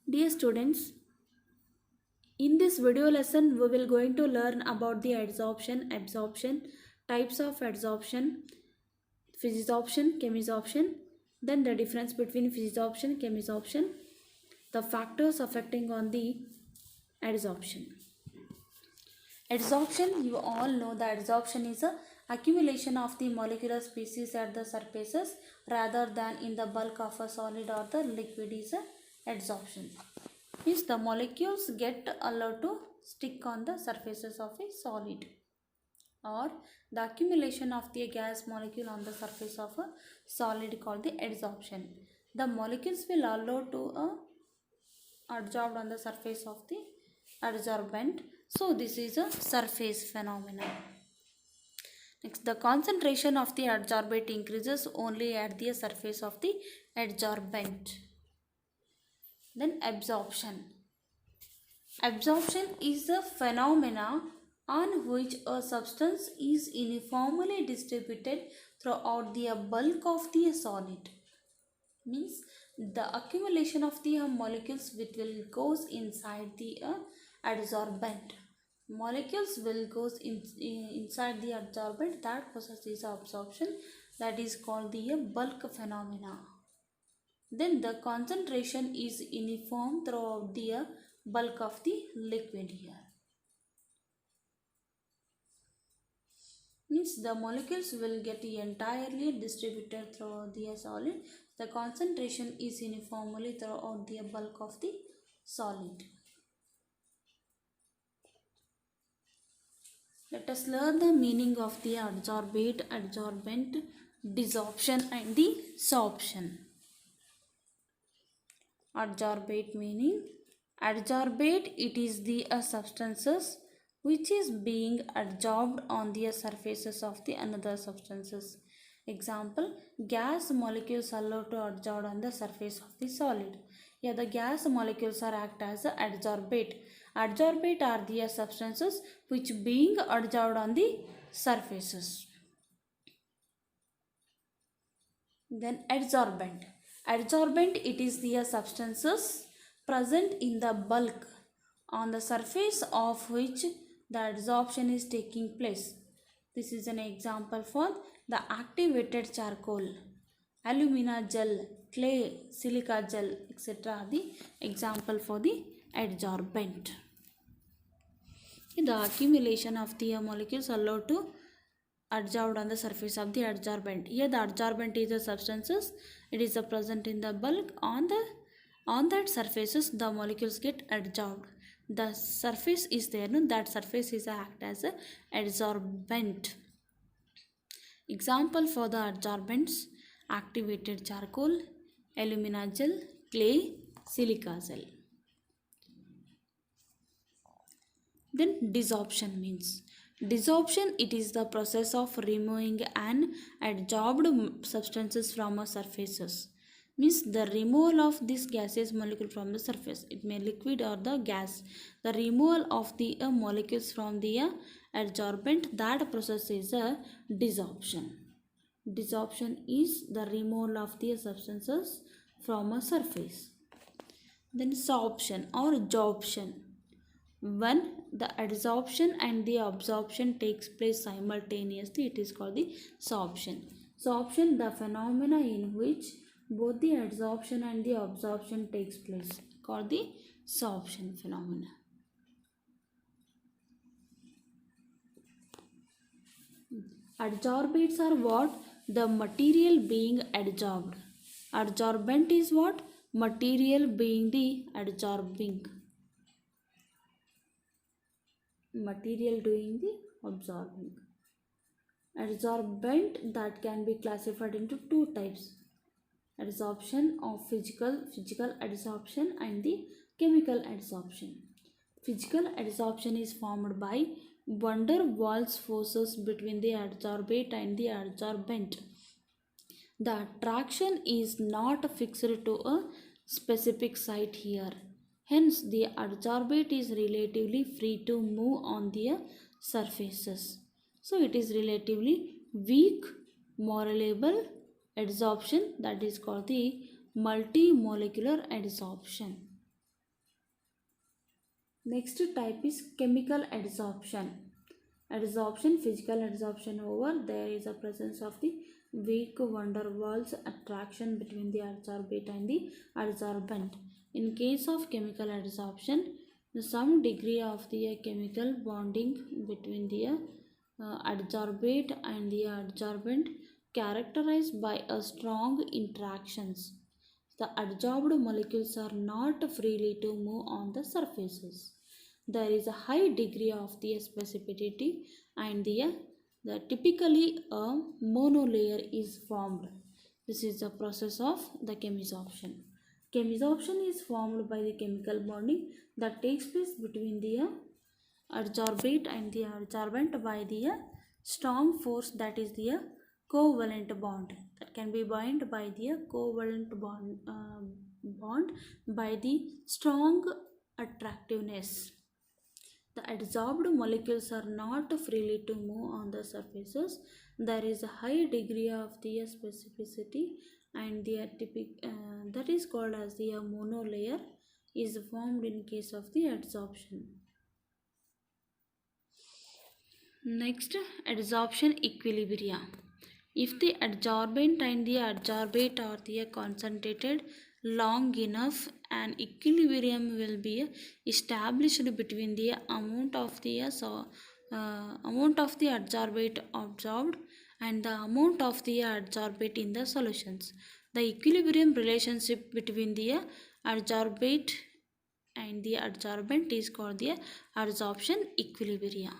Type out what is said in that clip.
Dear students, in this video lesson we will going to learn about the absorption, types of adsorption, physisorption, chemisorption, then the difference between physisorption, chemisorption, the factors affecting on the adsorption. Adsorption, you all know that adsorption is a accumulation of the molecular species at the surfaces rather than in the bulk of a solid or the liquid is a adsorption. Means the molecules get allowed to stick on the surfaces of a solid, or the accumulation of the gas molecule on the surface of a solid called the adsorption. The molecules will allow to adsorbed on the surface of the adsorbent. So this is a surface phenomenon. Next, the concentration of the adsorbate increases only at the surface of the adsorbent. Then absorption. Absorption is the phenomena on which a substance is uniformly distributed throughout the bulk of the solid. Means the accumulation of the molecules which will goes inside the adsorbent. Molecules will goes inside the adsorbent. That process is absorption. That is called the bulk phenomena. Then the concentration is uniform throughout the bulk of the liquid here. Means the molecules will get entirely distributed throughout the solid. The concentration is uniformly throughout the bulk of the solid. Let us learn the meaning of the adsorbate, adsorbent, desorption and the sorption. Adsorbate meaning, adsorbate, it is the substances which is being adsorbed on the surfaces of the another substances. Example, gas molecules allowed to adsorb on the surface of the solid. Here the gas molecules are act as a adsorbate. Adsorbate are the substances which being adsorbed on the surfaces. Then adsorbent. Adsorbent, it is the substances present in the bulk on the surface of which the adsorption is taking place. This is an example for the activated charcoal, alumina gel, clay, silica gel, etc. are the example for the adsorbent. The accumulation of the molecules allowed to adsorbed on the surface of the adsorbent. Here the adsorbent is the substances. It is present in the bulk on that surfaces the molecules get adsorbed. The surface is there, no? That surface is act as a adsorbent. Example for the adsorbents: activated charcoal, alumina gel, clay, silica gel. Then desorption means, desorption, it is the process of removing an adsorbed substances from a surfaces. Means the removal of this gaseous molecule from the surface. It may liquid or the gas. The removal of the molecules from the adsorbent, that process is a desorption. Desorption is the removal of the substances from a surface. Then sorption or absorption. When the adsorption and the absorption takes place simultaneously, it is called the sorption. Sorption, the phenomena in which both the adsorption and the absorption takes place, called the sorption phenomena. Adsorbates are what? The material being adsorbed. Adsorbent is what? Material being the adsorbing. Material doing the absorbing. Adsorbent, that can be classified into two types: adsorption of physical adsorption and the chemical adsorption. Physical adsorption is formed by van der Waals forces between the adsorbate and the adsorbent. The attraction is not fixed to a specific site here. Hence, the adsorbate is relatively free to move on the surfaces. So, it is relatively weak, malleable adsorption, that is called the multimolecular adsorption. Next type is chemical adsorption. Adsorption, physical adsorption over, there is a presence of the weak van der Waals attraction between the adsorbate and the adsorbent. In case of chemical adsorption, some degree of the chemical bonding between the adsorbate and the adsorbent characterized by a strong interactions. The adsorbed molecules are not freely to move on the surfaces. There is a high degree of the specificity and the typically a monolayer is formed. This is the process of the chemisorption. Chemisorption is formed by the chemical bonding that takes place between the adsorbate and the adsorbent by the strong force, that is the covalent bond, that can be bound by the covalent bond by the strong attractiveness. The adsorbed molecules are not freely to move on the surfaces. There is a high degree of the specificity and the that is called as the monolayer is formed in case of the adsorption. Next, adsorption equilibria. If the adsorbent and the adsorbate are the concentrated long enough, an equilibrium will be established between the amount of the adsorbate absorbed and the amount of the adsorbate in the solutions. The equilibrium relationship between the adsorbate and the adsorbent is called the adsorption equilibria.